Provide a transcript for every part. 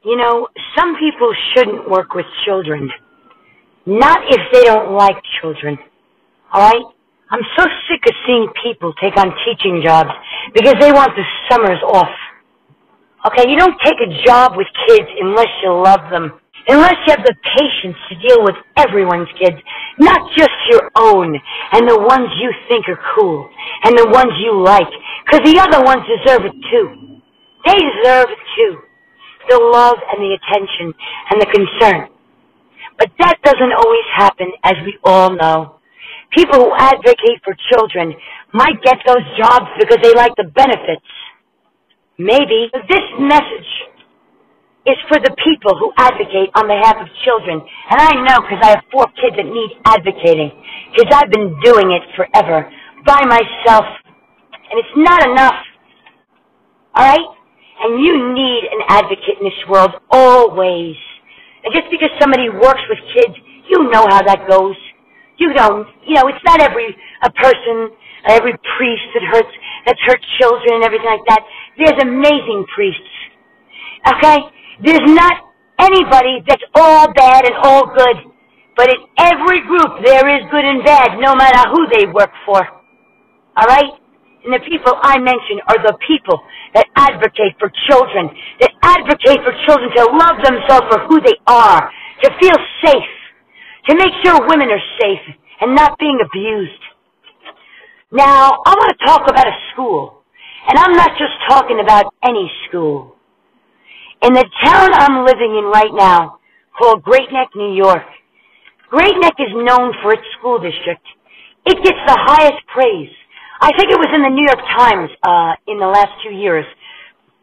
You know, some people shouldn't work with children. Not if they don't like children. Alright? I'm so sick of seeing people take on teaching jobs because they want the summers off. Okay, you don't take a job with kids unless you love them. Unless you have the patience to deal with everyone's kids, not just your own, and the ones you think are cool, and the ones you like, because the other ones deserve it too. They deserve it too. The love and the attention and the concern. But that doesn't always happen, as we all know. People who advocate for children might get those jobs because they like the benefits. Maybe. This message is for the people who advocate on behalf of children. And I know because I have 4 kids that need advocating. Because I've been doing it forever. By myself. And it's not enough. Alright? And you need an advocate in this world, always. And just because somebody works with kids, you know how that goes. You don't. You know, it's not every person, every priest that's hurt children and everything like that. There's amazing priests. Okay? There's not anybody that's all bad and all good. But in every group, there is good and bad, no matter who they work for. Alright? And the people I mention are the people that advocate for children, that advocate for children to love themselves for who they are, to feel safe, to make sure women are safe and not being abused. Now, I want to talk about a school. And I'm not just talking about any school. In the town I'm living in right now, called Great Neck, New York, Great Neck is known for its school district. It gets the highest praise. I think it was in the New York Times in the last 2 years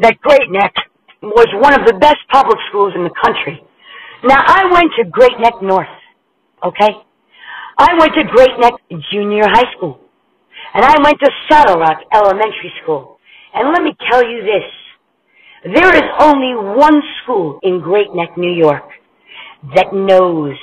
that Great Neck was one of the best public schools in the country. Now, I went to Great Neck North, okay? I went to Great Neck Junior High School. And I went to Saddle Rock Elementary School. And let me tell you this. There is only one school in Great Neck, New York that knows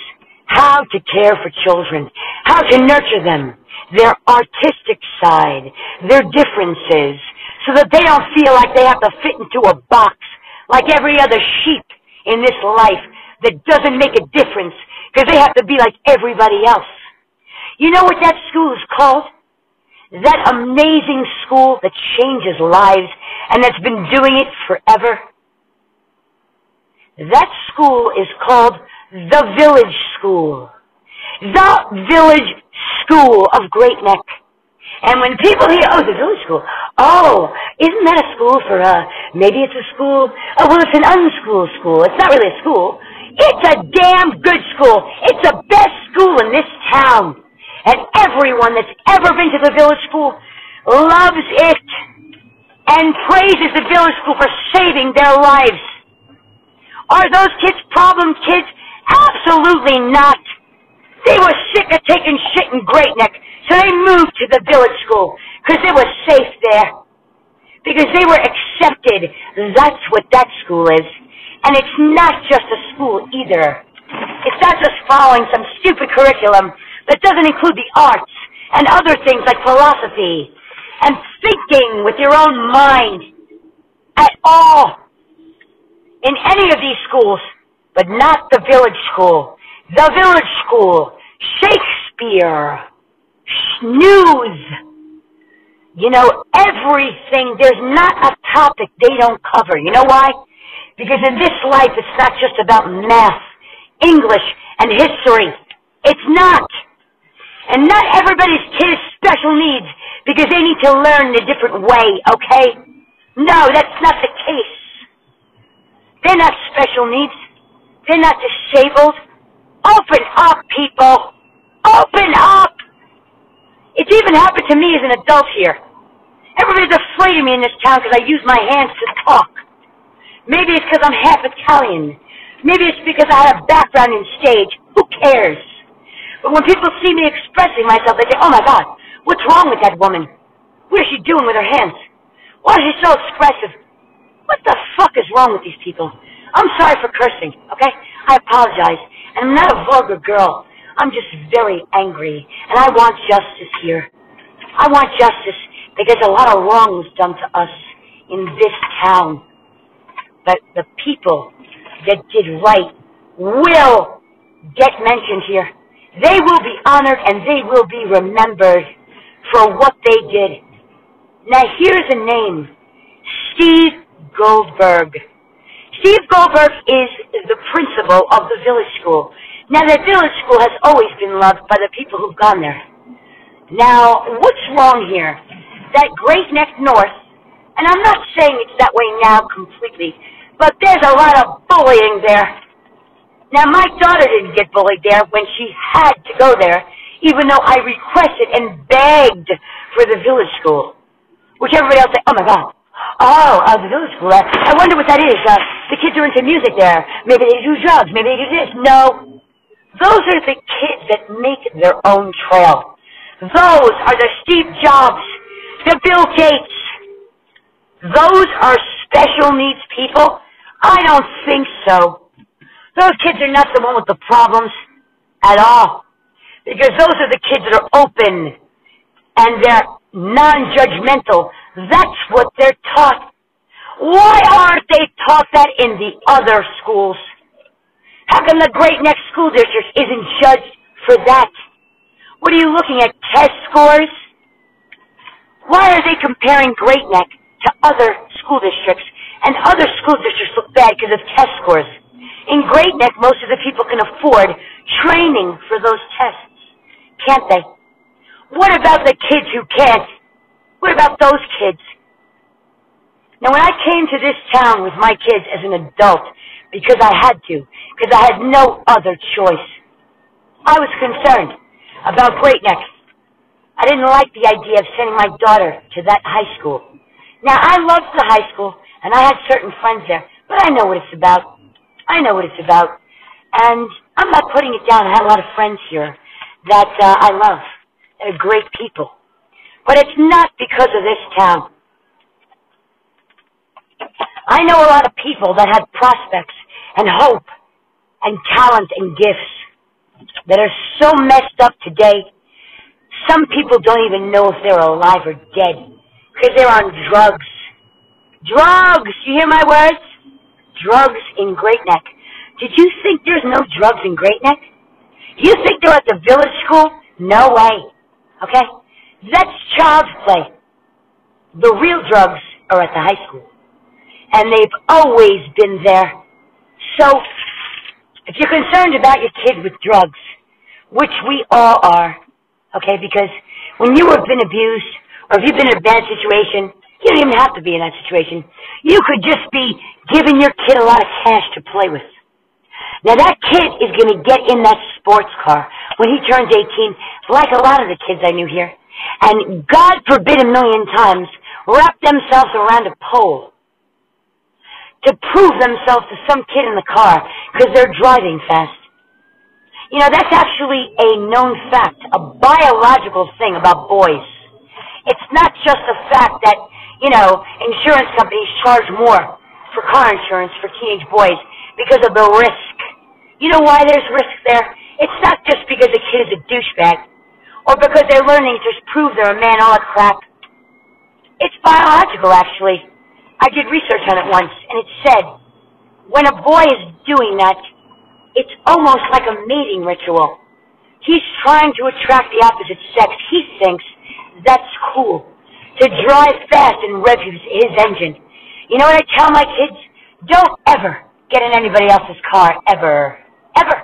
how to care for children, how to nurture them, their artistic side, their differences, so that they don't feel like they have to fit into a box like every other sheep in this life that doesn't make a difference because they have to be like everybody else. You know what that school is called? That amazing school that changes lives and that's been doing it forever? That school is called the Village School. The Village School of Great Neck. And when people hear, oh, the Village School, oh, isn't that a school for, maybe it's a school, oh, well, it's an unschooled school. It's not really a school. It's a damn good school. It's the best school in this town. And everyone that's ever been to the Village School loves it and praises the Village School for saving their lives. Are those kids problem kids? Absolutely not. They were sick of taking shit in Great Neck, so they moved to the Village School because it was safe there. Because they were accepted. That's what that school is. And it's not just a school either. It's not just following some stupid curriculum that doesn't include the arts and other things like philosophy and thinking with your own mind at all in any of these schools, but not the Village School. The Village School, Shakespeare, Snooze, you know, everything. There's not a topic they don't cover. You know why? Because in this life, it's not just about math, English, and history. It's not. And not everybody's kid is special needs because they need to learn in a different way, okay? No, that's not the case. They're not special needs. They're not disabled. Open up, people. Open up. It's even happened to me as an adult here. Everybody's afraid of me in this town because I use my hands to talk. Maybe it's because I'm half Italian. Maybe it's because I have a background in stage. Who cares? But when people see me expressing myself, they say, oh my God, what's wrong with that woman? What is she doing with her hands? Why is she so expressive? What the fuck is wrong with these people? I'm sorry for cursing, okay? I apologize. And I'm not a vulgar girl. I'm just very angry. And I want justice here. I want justice because a lot of wrong was done to us in this town. But the people that did right will get mentioned here. They will be honored and they will be remembered for what they did. Now here's a name, Steve Goldberg. Steve Goldberg is the principal of the village school. Now the village school has always been loved by the people who've gone there. Now, what's wrong here? That Great Neck North, and I'm not saying it's that way now completely, but there's a lot of bullying there. Now, my daughter didn't get bullied there when she had to go there, even though I requested and begged for the village school. Which everybody else said, oh my God, the village school, I wonder what that is. The kids are into music there. Maybe they do drugs, maybe they do this. No, those are the kids that make their own trail. Those are the Steve Jobs, the Bill Gates. Those are special needs people? I don't think so. Those kids are not the one with the problems at all. Because those are the kids that are open and they're non-judgmental. That's what they're taught. Why aren't they taught that in the other schools? How come the Great Neck School District isn't judged for that? What are you looking at, test scores? Why are they comparing Great Neck to other school districts? And other school districts look bad because of test scores. In Great Neck, most of the people can afford training for those tests, can't they? What about the kids who can't? What about those kids? Now, when I came to this town with my kids as an adult, because I had to, because I had no other choice, I was concerned about Great Neck. I didn't like the idea of sending my daughter to that high school. Now, I loved the high school, and I had certain friends there, but I know what it's about. I know what it's about. And I'm not putting it down. I have a lot of friends here that I love. They're great people. But it's not because of this town. I know a lot of people that have prospects and hope and talent and gifts that are so messed up today, some people don't even know if they're alive or dead because they're on drugs. Drugs! You hear my words? Drugs in Great Neck. Did you think there's no drugs in Great Neck? You think they're at the village school? No way. Okay? That's child's play. The real drugs are at the high school. And they've always been there. So, if you're concerned about your kid with drugs, which we all are, okay, because when you have been abused, or if you've been in a bad situation, you don't even have to be in that situation. You could just be giving your kid a lot of cash to play with. Now that kid is going to get in that sports car when he turns 18, like a lot of the kids I knew here, and God forbid a million times, wrap themselves around a pole to prove themselves to some kid in the car because they're driving fast. You know, that's actually a known fact, a biological thing about boys. It's not just the fact that, you know, insurance companies charge more for car insurance for teenage boys because of the risk. You know why there's risk there? It's not just because the kid is a douchebag or because they're learning to prove they're a man, all that crap. It's biological, actually. I did research on it once, and it said when a boy is doing that, it's almost like a mating ritual. He's trying to attract the opposite sex. He thinks that's cool, to drive fast and rev his engine. You know what I tell my kids? Don't ever get in anybody else's car, ever. Ever.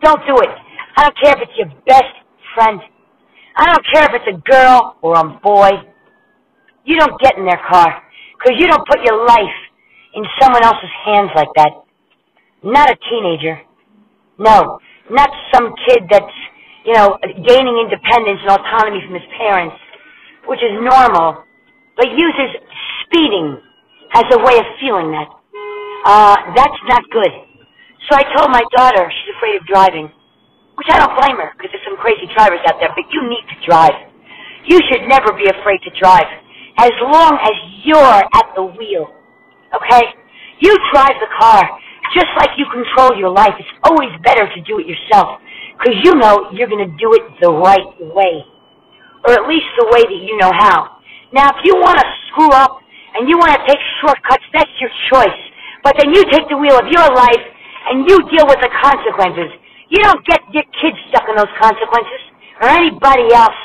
Don't do it. I don't care if it's your best friend. I don't care if it's a girl or a boy. You don't get in their car, because you don't put your life in someone else's hands like that. Not a teenager. No, not some kid that's, you know, gaining independence and autonomy from his parents, which is normal, but uses speeding as a way of feeling that. That's not good. So I told my daughter she's afraid of driving, which I don't blame her, because there's some crazy drivers out there, but you need to drive. You should never be afraid to drive, as long as you're at the wheel, okay? You drive the car, just like you control your life. It's always better to do it yourself, because you know you're going to do it the right way, or at least the way that you know how. Now, if you want to screw up and you want to take shortcuts, that's your choice. But then you take the wheel of your life and you deal with the consequences. You don't get your kids stuck in those consequences or anybody else.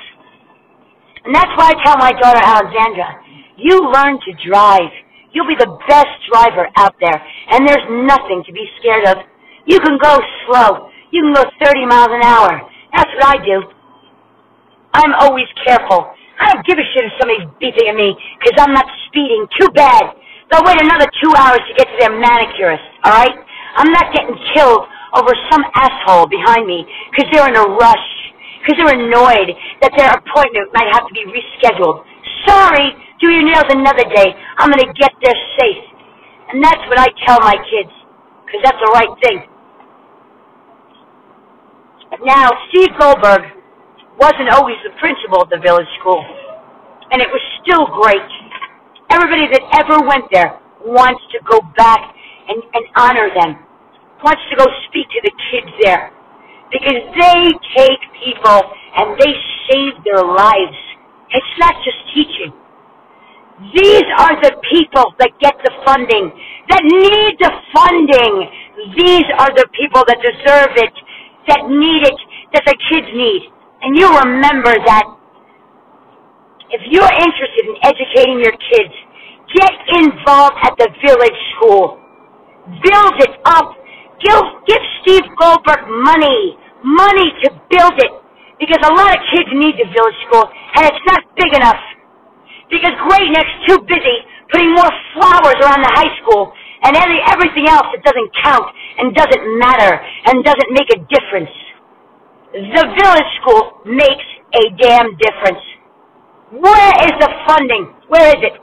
And that's why I tell my daughter Alexandra, you learn to drive. You'll be the best driver out there, and there's nothing to be scared of. You can go slow. You can go 30 miles an hour. That's what I do. I'm always careful. I don't give a shit if somebody's beeping at me because I'm not speeding. Too bad. They'll wait another 2 hours to get to their manicurist, all right? I'm not getting killed over some asshole behind me because they're in a rush, because they're annoyed that their appointment might have to be rescheduled. Sorry, do your nails another day. I'm going to get there safe. And that's what I tell my kids, because that's the right thing. Now, Steve Goldberg wasn't always the principal of the village school, and it was still great. Everybody that ever went there wants to go back and honor them, wants to go speak to the kids there, because they take people and they save their lives. It's not just teaching. These are the people that get the funding, that need the funding. These are the people that deserve it, that need it, that the kids need. And you remember that if you're interested in educating your kids, get involved at the village school. Build it up. Give Steve Goldberg money to build it. Because a lot of kids need the village school, and it's not big enough. Because Great Neck's too busy putting more flowers around the high school and everything else that doesn't count and doesn't matter and doesn't make a difference. The village school makes a damn difference. Where is the funding? Where is it?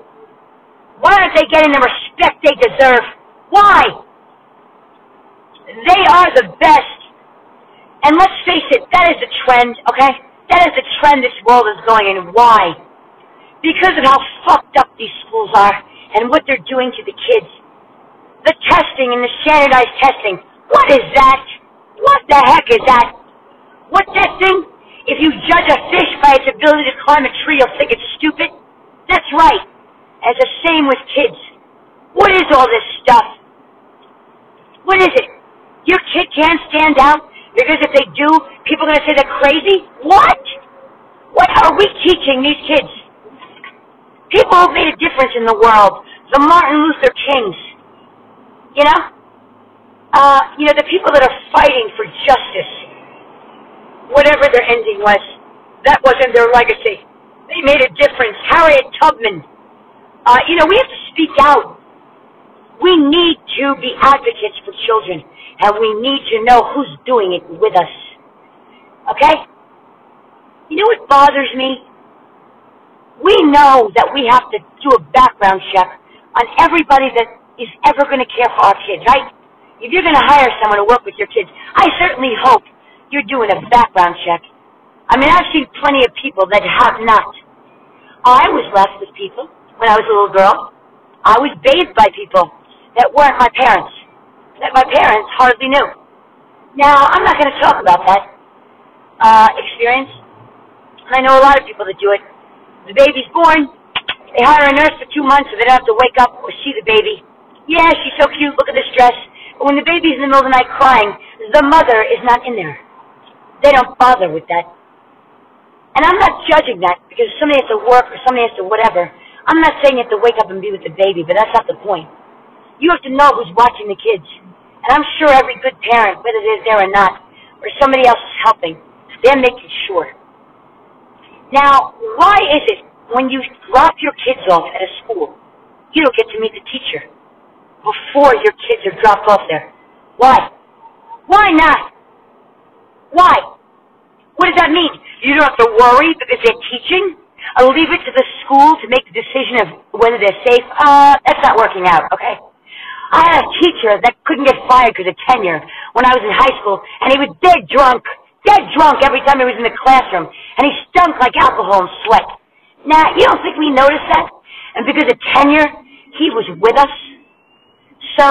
Why aren't they getting the respect they deserve? Why? They are the best. And let's face it, that is the trend, okay? That is the trend this world is going in. Why? Because of how fucked up these schools are and what they're doing to the kids. The testing and the standardized testing. What is that? What the heck is that? What testing? If you judge a fish by its ability to climb a tree, you'll think it's stupid? That's right. And it's the same with kids. What is all this stuff? What is it? Your kid can't stand out because if they do, people are going to say they're crazy? What? What are we teaching these kids? People who made a difference in the world. The Martin Luther Kings. You know? The people that are fighting for justice. Whatever their ending was, that wasn't their legacy. They made a difference. Harriet Tubman. We have to speak out. We need to be advocates for children, and we need to know who's doing it with us. Okay? You know what bothers me? We know that we have to do a background check on everybody that is ever going to care for our kids, right? If you're going to hire someone to work with your kids, I certainly hope you're doing a background check. I mean, I've seen plenty of people that have not. I was left with people when I was a little girl. I was bathed by people that weren't my parents, that my parents hardly knew. Now, I'm not going to talk about that experience. I know a lot of people that do it. The baby's born, they hire a nurse for 2 months so they don't have to wake up or see the baby. Yeah, she's so cute, look at this dress. But when the baby's in the middle of the night crying, the mother is not in there. They don't bother with that. And I'm not judging that because somebody has to work or somebody has to whatever. I'm not saying you have to wake up and be with the baby, but that's not the point. You have to know who's watching the kids. And I'm sure every good parent, whether they're there or not, or somebody else is helping, they're making sure. Now, why is it when you drop your kids off at a school, you don't get to meet the teacher before your kids are dropped off there? Why? Why not? Why? What does that mean? You don't have to worry because they're teaching? I'll leave it to the school to make the decision of whether they're safe? That's not working out, okay? I had a teacher that couldn't get fired because of tenure when I was in high school, and he was dead drunk every time he was in the classroom, and he stunk like alcohol and sweat. Now, you don't think we noticed that? And because of tenure, he was with us? So,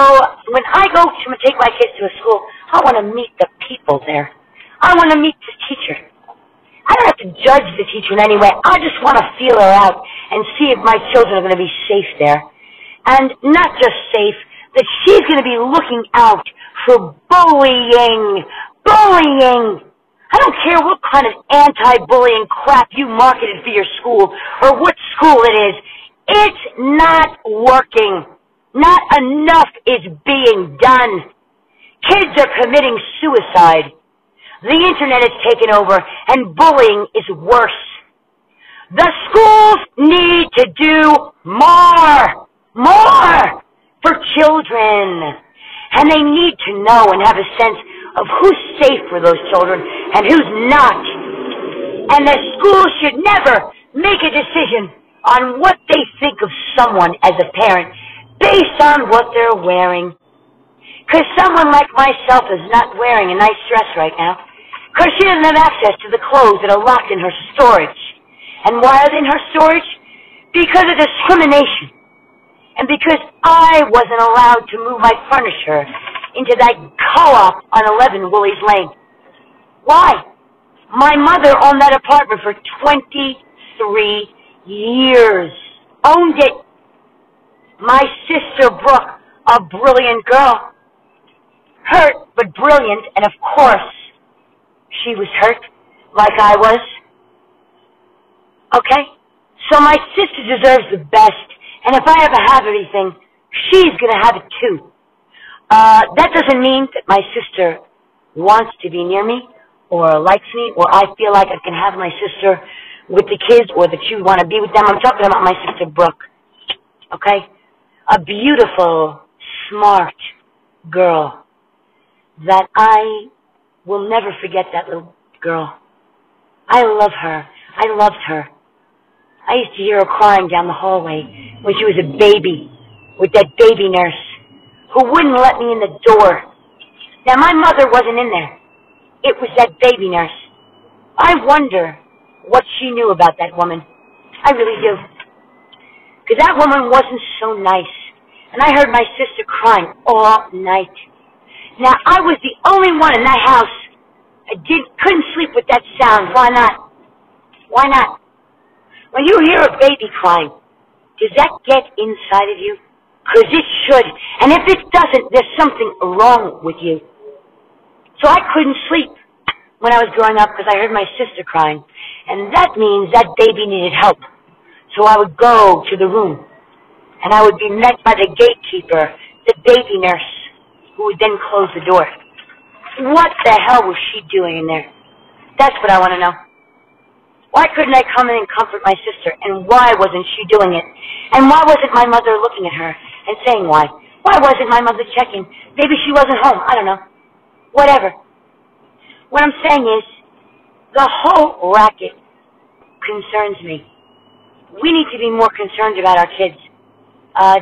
when I go to take my kids to a school, I want to meet the people there. I want to meet the teacher. I don't have to judge the teacher in any way. I just want to feel her out and see if my children are going to be safe there. And not just safe, that she's going to be looking out for bullying. Bullying! I don't care what kind of anti-bullying crap you marketed for your school or what school it is. It's not working. Not enough is being done. Kids are committing suicide. The internet has taken over, and bullying is worse. The schools need to do more for children. And they need to know and have a sense of who's safe for those children and who's not. And the schools should never make a decision on what they think of someone as a parent based on what they're wearing. Because someone like myself is not wearing a nice dress right now because she doesn't have access to the clothes that are locked in her storage. And why are they in her storage? Because of discrimination. And because I wasn't allowed to move my furniture into that co-op on 11 Woolies Lane. Why? My mother owned that apartment for 23 years. Owned it. My sister Brooke, a brilliant girl. Hurt, but brilliant, and of course, she was hurt like I was. Okay? So my sister deserves the best, and if I ever have anything, she's going to have it too. That doesn't mean that my sister wants to be near me, or likes me, or I feel like I can have my sister with the kids, or that you want to be with them. I'm talking about my sister Brooke. Okay? A beautiful, smart girl that I will never forget, that little girl. I love her. I loved her. I used to hear her crying down the hallway when she was a baby with that baby nurse who wouldn't let me in the door. Now, my mother wasn't in there. It was that baby nurse. I wonder what she knew about that woman. I really do. Because that woman wasn't so nice. And I heard my sister crying all night. Now, I was the only one in that house. I couldn't sleep with that sound. Why not? Why not? When you hear a baby crying, does that get inside of you? Because it should. And if it doesn't, there's something wrong with you. So I couldn't sleep when I was growing up because I heard my sister crying. And that means that baby needed help. So I would go to the room, and I would be met by the gatekeeper, the baby nurse, who would then close the door. What the hell was she doing in there? That's what I want to know. Why couldn't I come in and comfort my sister, and why wasn't she doing it? And why wasn't my mother looking at her and saying why? Why wasn't my mother checking? Maybe she wasn't home. I don't know. Whatever. What I'm saying is, the whole racket concerns me. We need to be more concerned about our kids.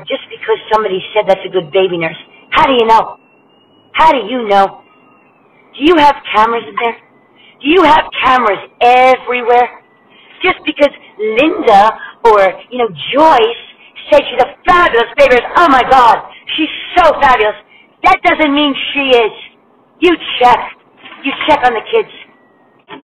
Just because somebody said that's a good baby nurse. How do you know? How do you know? Do you have cameras in there? Do you have cameras everywhere? Just because Linda or, Joyce said she's a fabulous baby nurse, oh my God, she's so fabulous, that doesn't mean she is. You check. You check on the kids.